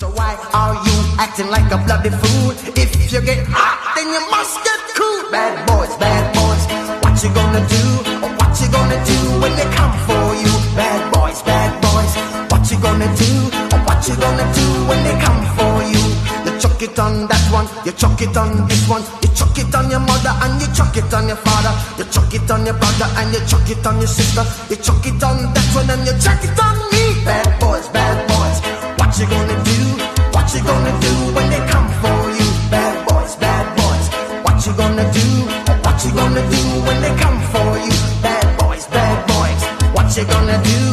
So why are you acting like a bloody fool? If you get hot, then you must get cool. Bad boys, what you gonna do? What you gonna do when they come for you? Bad boys, what you gonna do? What you gonna do when they come for you? You chuck it on that one, you chuck it on this one, you chuck it on your mother and you chuck it on your father, you chuck it on your brother and you chuck it on your sister, you chuck it on that one and you chuck it on me. Bad boys, what you gonna do? What you gonna do when they come for you? Bad boys, what you gonna do? What you gonna do when they come for you? Bad boys, what you gonna do?